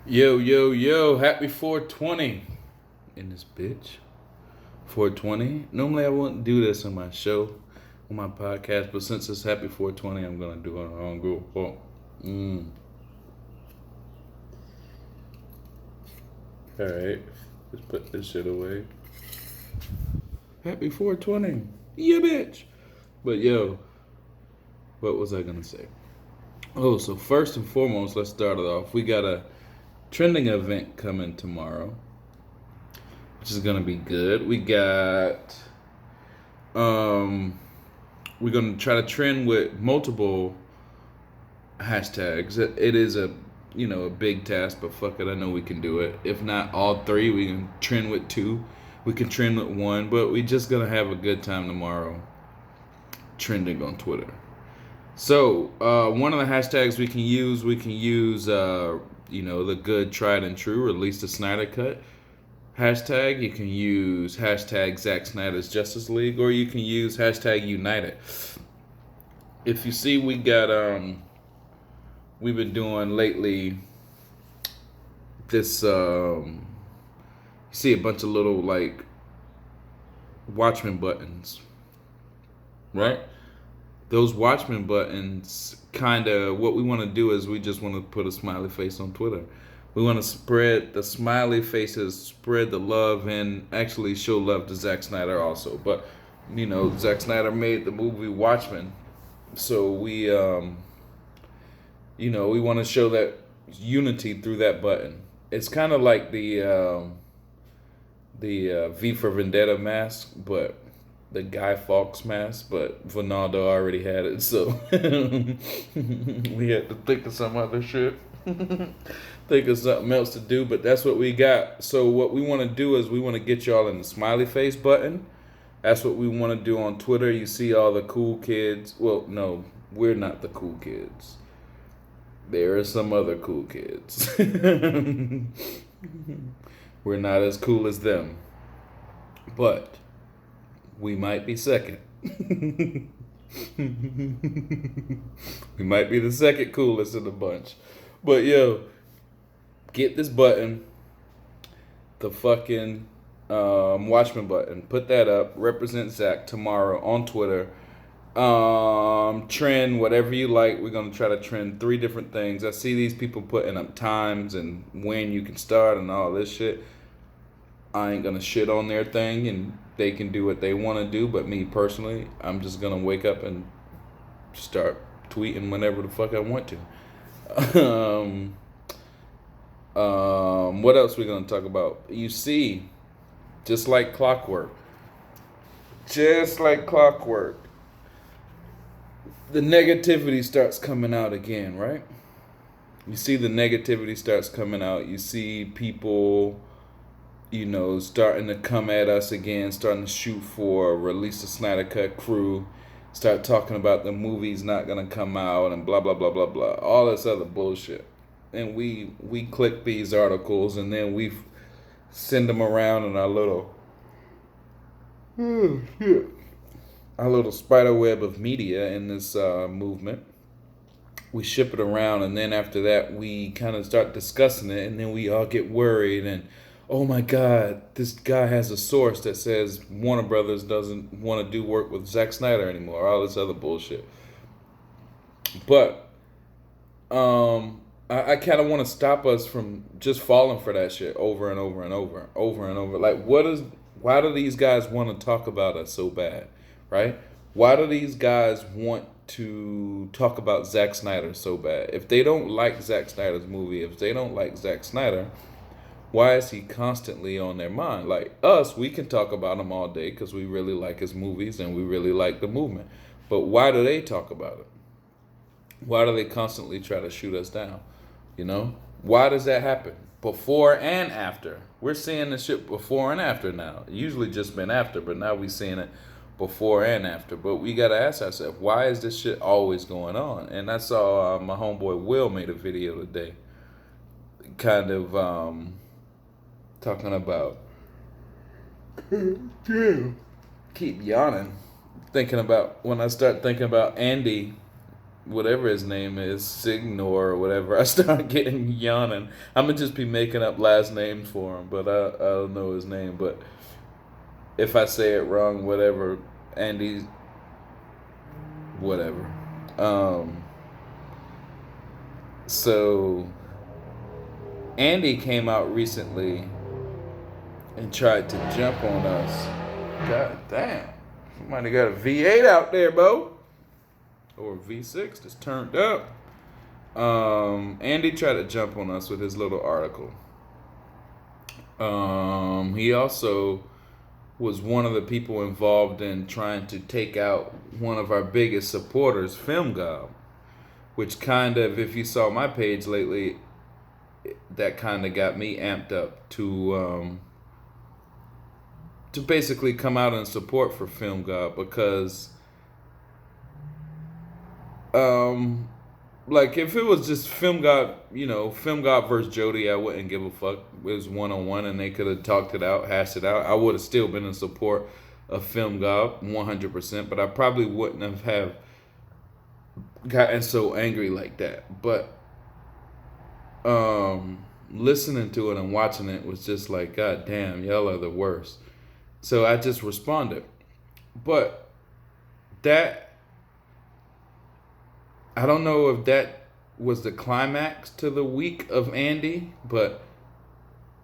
Yo, yo, yo, happy 420 in this bitch. 420. Normally I wouldn't do this on my show, on my podcast, but since it's happy 420, I'm going to do it on group. Mm. Alright, let's put this shit away. Happy 420. Yeah, bitch. But yo, what was I going to say? Oh, so first and foremost, let's start it off. We got a trending event coming tomorrow, which is gonna be good. We're gonna try to trend with multiple hashtags. It is a big task, but fuck it, I know we can do it. If not all three, we can trend with two. We can trend with one, but we just gonna have a good time tomorrow trending on Twitter. So one of the hashtags we can use the good tried and true, release the Snyder cut hashtag. You can use hashtag Zack Snyder's Justice League, or you can use hashtag United. If you see, we've been doing lately this you see a bunch of little like Watchmen buttons, right? Those Watchmen buttons, kind of what we want to do is we just want to put a smiley face on Twitter. We want to spread the smiley faces, spread the love, and actually show love to Zack Snyder also. But Zack Snyder made the movie Watchmen, so we want to show that unity through that button. It's kind of like the V for Vendetta mask, but the Guy Fawkes mask, but Ronaldo already had it, so we had to think of some other shit. Think of something else to do, but that's what we got. So what we want to do is we want to get y'all in the smiley face button. That's what we want to do on Twitter. You see all the cool kids. Well, no, we're not the cool kids. There are some other cool kids. We're not as cool as them. But we might be second. We might be the second coolest in the bunch. But yo, get this button, the fucking Watchmen button. Put that up. Represent Zach tomorrow on Twitter. Trend whatever you like. We're gonna try to trend 3 different things. I see these people putting up times and when you can start and all this shit. I ain't gonna shit on their thing, and they can do what they want to do. But me personally, I'm just gonna wake up and start tweeting whenever the fuck I want to. What else we gonna talk about? You see, just like clockwork, the negativity starts coming out again, right? You see the negativity starts coming out. You see people, starting to come at us again, starting to shoot for release the Snyder Cut crew, start talking about the movie's not gonna come out and blah blah blah blah blah, all this other bullshit. And we click these articles and then we send them around in our little spider web of media in this movement. We ship it around, and then after that we kind of start discussing it, and then we all get worried and, oh my God, this guy has a source that says Warner Brothers doesn't want to do work with Zack Snyder anymore. All this other bullshit. But I kind of want to stop us from just falling for that shit over and over and over. Like, why do these guys want to talk about us so bad, right? Why do these guys want to talk about Zack Snyder so bad? If they don't like Zack Snyder's movie, if they don't like Zack Snyder, why is he constantly on their mind? Like us, we can talk about him all day because we really like his movies and we really like the movement. But why do they talk about it? Why do they constantly try to shoot us down? Why does that happen? Before and after. We're seeing the shit before and after now. It usually just been after, but now we're seeing it before and after. But we got to ask ourselves, why is this shit always going on? And I saw my homeboy Will made a video today kind of talking about keep yawning, thinking about when I start thinking about Andy whatever his name is, Signor or whatever, I start getting yawning. I'm gonna just be making up last names for him, but I don't know his name. But if I say it wrong, whatever, Andy, whatever. So Andy came out recently and tried to jump on us. God damn. Somebody got a V8 out there, Bo. Or a V6 that's turned up. Andy tried to jump on us with his little article. He also was one of the people involved in trying to take out one of our biggest supporters, Film Gob, which kind of, if you saw my page lately, that kind of got me amped up to basically come out in support for Film Gob, because like if it was just Film Gob, Film Gob versus Jody, I wouldn't give a fuck. It was 1-on-1 and they could have talked it out, hashed it out. I would have still been in support of Film Gob 100%, but I probably wouldn't have gotten so angry like that. But listening to it and watching it was just like, God damn, y'all are the worst. So I just responded. But that, I don't know if that was the climax to the week of Andy, but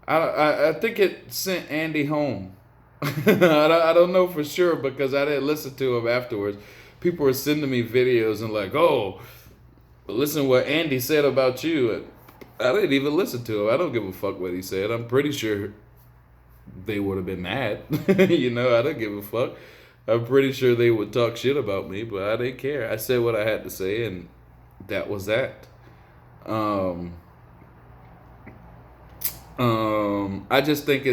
I think it sent Andy home. I don't know for sure because I didn't listen to him afterwards. People were sending me videos and like, oh, listen what Andy said about you. I didn't even listen to him. I don't give a fuck what he said. I'm pretty sure they would have been mad. I don't give a fuck. I'm pretty sure they would talk shit about me, but I didn't care. I said what I had to say, and that was that. I just think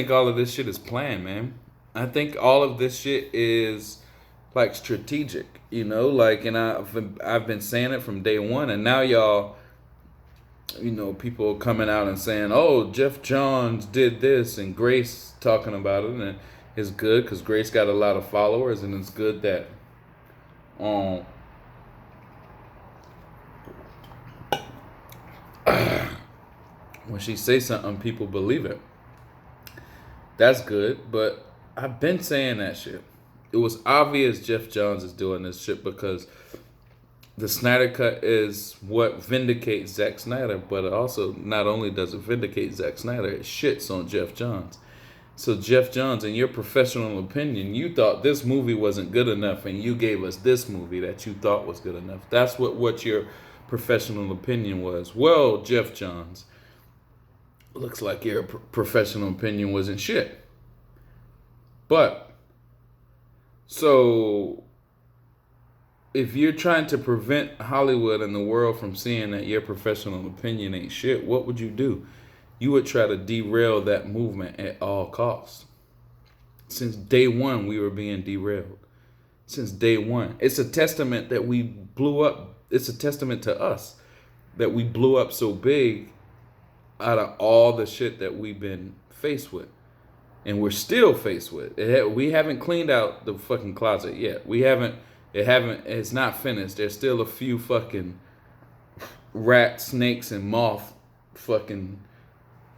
all of this shit is planned, man. I think all of this shit is like strategic, and I've been saying it from day one, and now y'all, people coming out and saying, oh, Jeff Johns did this, and Grace talking about it, and it's good because Grace got a lot of followers, and it's good that when she says something, people believe it. That's good, but I've been saying that shit. It was obvious Jeff Johns is doing this shit because the Snyder Cut is what vindicates Zack Snyder, but it also not only does it vindicate Zack Snyder, it shits on Jeff Johns. So Jeff Johns, in your professional opinion, you thought this movie wasn't good enough, and you gave us this movie that you thought was good enough. That's what your professional opinion was. Well, Jeff Johns, looks like your professional opinion wasn't shit. But, so, if you're trying to prevent Hollywood and the world from seeing that your professional opinion ain't shit, what would you do? You would try to derail that movement at all costs. Since day one, we were being derailed. Since day one. It's a testament that we blew up. It's a testament to us that we blew up so big out of all the shit that we've been faced with. And we're still faced with. We haven't cleaned out the fucking closet yet. It's not finished. There's still a few fucking rats, snakes, and moth fucking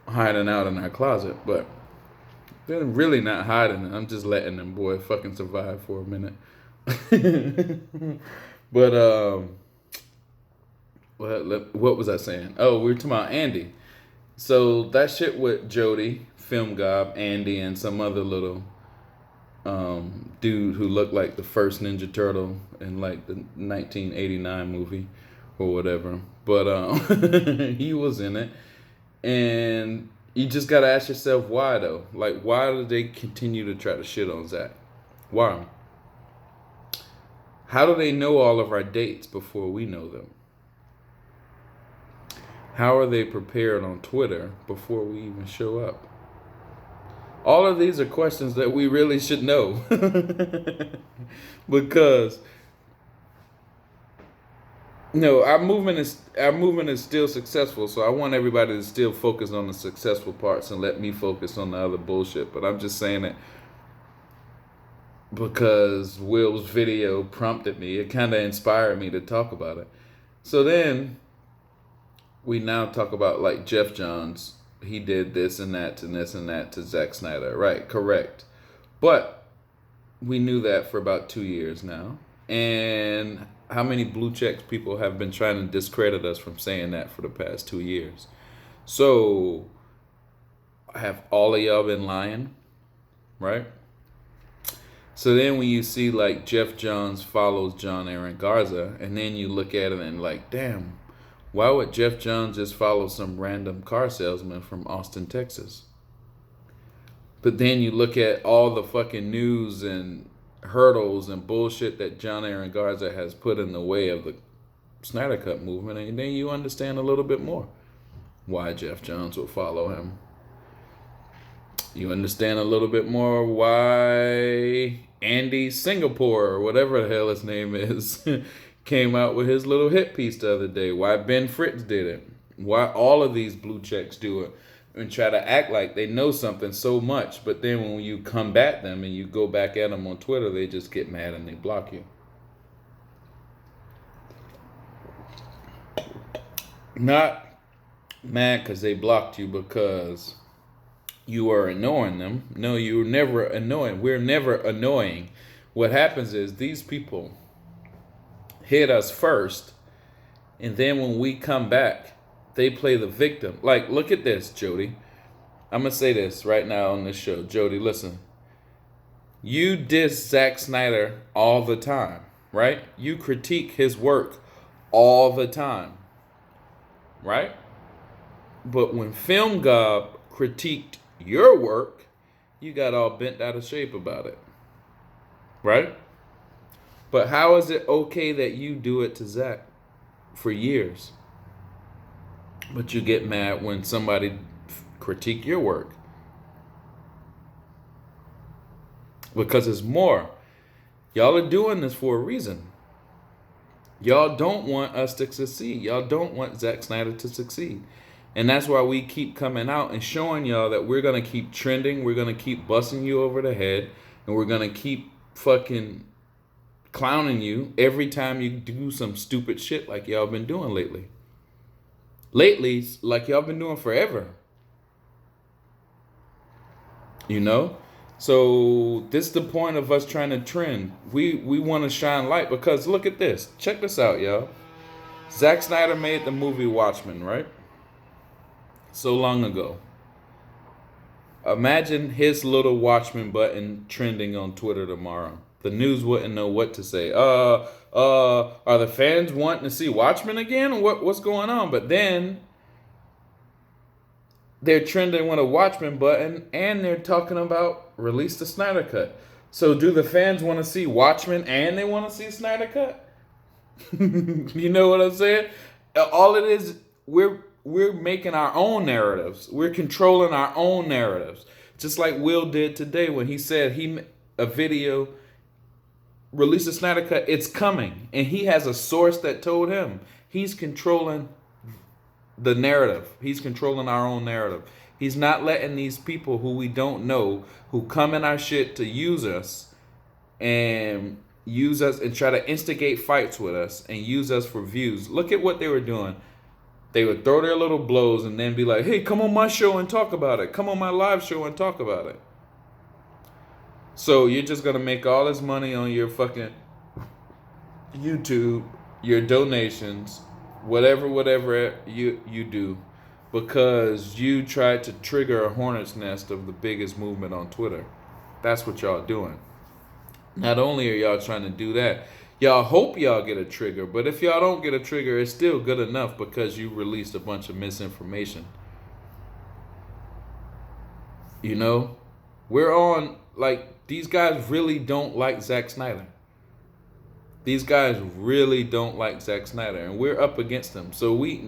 hiding out in our closet, but they're really not hiding. I'm just letting them boy fucking survive for a minute. But what was I saying? Oh, we were talking about Andy. So that shit with Jody, Film Gob, Andy, and some other little dude who looked like the first Ninja Turtle in like the 1989 movie or whatever. But he was in it. And you just got to ask yourself why, though. Like, why do they continue to try to shit on Zack? Why? How do they know all of our dates before we know them? How are they prepared on Twitter before we even show up? All of these are questions that we really should know. Because our movement is still successful, so I want everybody to still focus on the successful parts and let me focus on the other bullshit. But I'm just saying that because Will's video prompted me. It kind of inspired me to talk about it. So then we now talk about like Jeff Johns. He did this and that and this and that to Zack Snyder. Right, correct. But we knew that for about 2 years now. And how many blue checks people have been trying to discredit us from saying that for the past 2 years? So have all of y'all been lying? Right? So then when you see like Jeff Johns follows John Aaron Garza, and then you look at it and like, damn, why would Jeff Johns just follow some random car salesman from Austin, Texas? But then you look at all the fucking news and hurdles and bullshit that John Aaron Garza has put in the way of the Snyder Cut movement, and then you understand a little bit more why Jeff Johns would follow him. You understand a little bit more why Andy Singapore, or whatever the hell his name is, came out with his little hit piece the other day. Why Ben Fritz did it. Why all of these blue checks do it. And try to act like they know something so much. But then when you combat them and you go back at them on Twitter, they just get mad and they block you. Not mad because they blocked you because you are annoying them. No, you're never annoying. We're never annoying. What happens is these people hit us first, and then when we come back, they play the victim. Like, look at this, Jody. I'm going to say this right now on this show. Jody, listen. You diss Zack Snyder all the time, right? You critique his work all the time, right? But when Film Gob critiqued your work, you got all bent out of shape about it, right? But how is it okay that you do it to Zack for years, but you get mad when somebody critique your work? Because it's more. Y'all are doing this for a reason. Y'all don't want us to succeed. Y'all don't want Zack Snyder to succeed. And that's why we keep coming out and showing y'all that we're going to keep trending. We're going to keep busting you over the head. And we're going to keep fucking clowning you every time you do some stupid shit like y'all been doing lately. Lately, like y'all been doing forever. You know? So this is the point of us trying to trend. We want to shine light because look at this. Check this out, y'all. Zack Snyder made the movie Watchmen, right? So long ago. Imagine his little Watchmen button trending on Twitter tomorrow. The news wouldn't know what to say. Are the fans wanting to see Watchmen again? What's going on? But then they're trending with a Watchmen button and they're talking about release the Snyder Cut. So do the fans want to see Watchmen and they want to see Snyder Cut? You know what I'm saying? All it is, we're making our own narratives. We're controlling our own narratives. Just like Will did today when he said a video, release the Snyder Cut, it's coming. And he has a source that told him. He's controlling the narrative. He's controlling our own narrative. He's not letting these people who we don't know, who come in our shit to use us and try to instigate fights with us and use us for views. Look at what they were doing. They would throw their little blows and then be like, hey, come on my show and talk about it. Come on my live show and talk about it. So you're just going to make all this money on your fucking YouTube, your donations, whatever you do, because you tried to trigger a hornet's nest of the biggest movement on Twitter. That's what y'all doing. Not only are y'all trying to do that, y'all hope y'all get a trigger, but if y'all don't get a trigger, it's still good enough because you released a bunch of misinformation. You know? We're on, like, these guys really don't like Zack Snyder. These guys really don't like Zack Snyder, and we're up against them. So we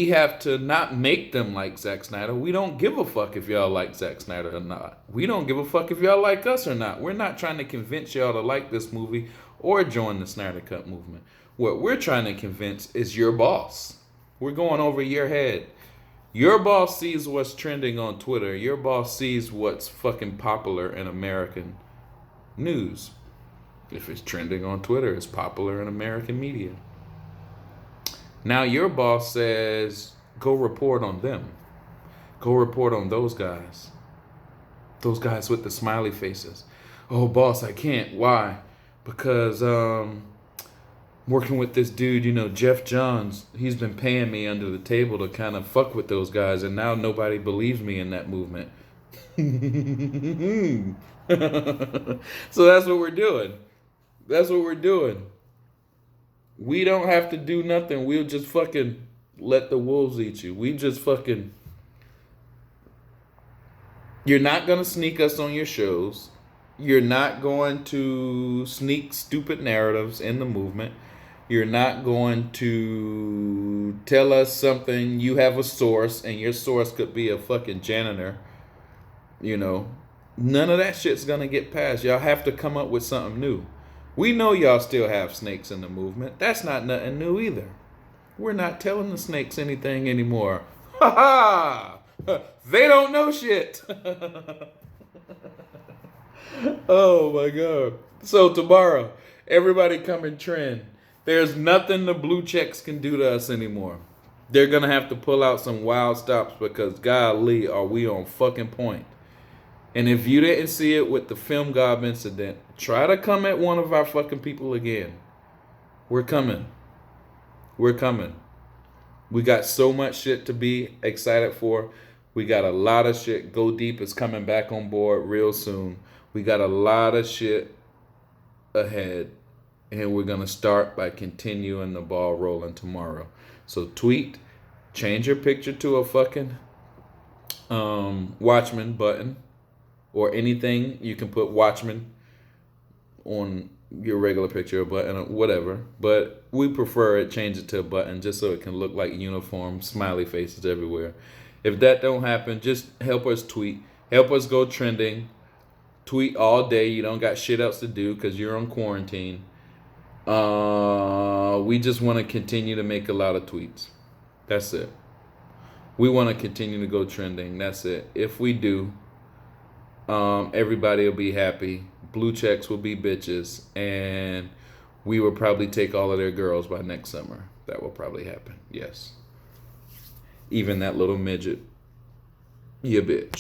have to not make them like Zack Snyder. We don't give a fuck if y'all like Zack Snyder or not. We don't give a fuck if y'all like us or not. We're not trying to convince y'all to like this movie or join the Snyder Cut movement. What we're trying to convince is your boss. We're going over your head. Your boss sees what's trending on Twitter. Your boss sees what's fucking popular in American news. If it's trending on Twitter, it's popular in American media. Now your boss says, go report on them. Go report on those guys. Those guys with the smiley faces. Oh, boss, I can't. Why? Because working with this dude, Jeff Johns, he's been paying me under the table to kind of fuck with those guys, and now nobody believes me in that movement. So that's what we're doing. That's what we're doing. We don't have to do nothing. We'll just fucking let the wolves eat you. We just fucking... You're not going to sneak us on your shows. You're not going to sneak stupid narratives in the movement. You're not going to tell us something. You have a source, and your source could be a fucking janitor. None of that shit's going to get past. Y'all have to come up with something new. We know y'all still have snakes in the movement. That's not nothing new either. We're not telling the snakes anything anymore. Ha ha! They don't know shit. Oh my God. So tomorrow, everybody come and trend. There's nothing the blue checks can do to us anymore. They're going to have to pull out some wild stops because golly, are we on fucking point. And if you didn't see it with the Film Gob incident, try to come at one of our fucking people again. We're coming. We're coming. We got so much shit to be excited for. We got a lot of shit. Go Deep is coming back on board real soon. We got a lot of shit ahead. And we're going to start by continuing the ball rolling tomorrow. So tweet, change your picture to a fucking Watchmen button. Or anything, you can put Watchmen on your regular picture or button or whatever. But we prefer it, change it to a button just so it can look like uniform, smiley faces everywhere. If that don't happen, just help us tweet. Help us go trending. Tweet all day. You don't got shit else to do because you're on quarantine. We just want to continue to make a lot of tweets. That's it. We want to continue to go trending. That's it. If we do... everybody will be happy. Blue checks will be bitches, and we will probably take all of their girls by next summer. That will probably happen. Yes. Even that little midget. You bitch.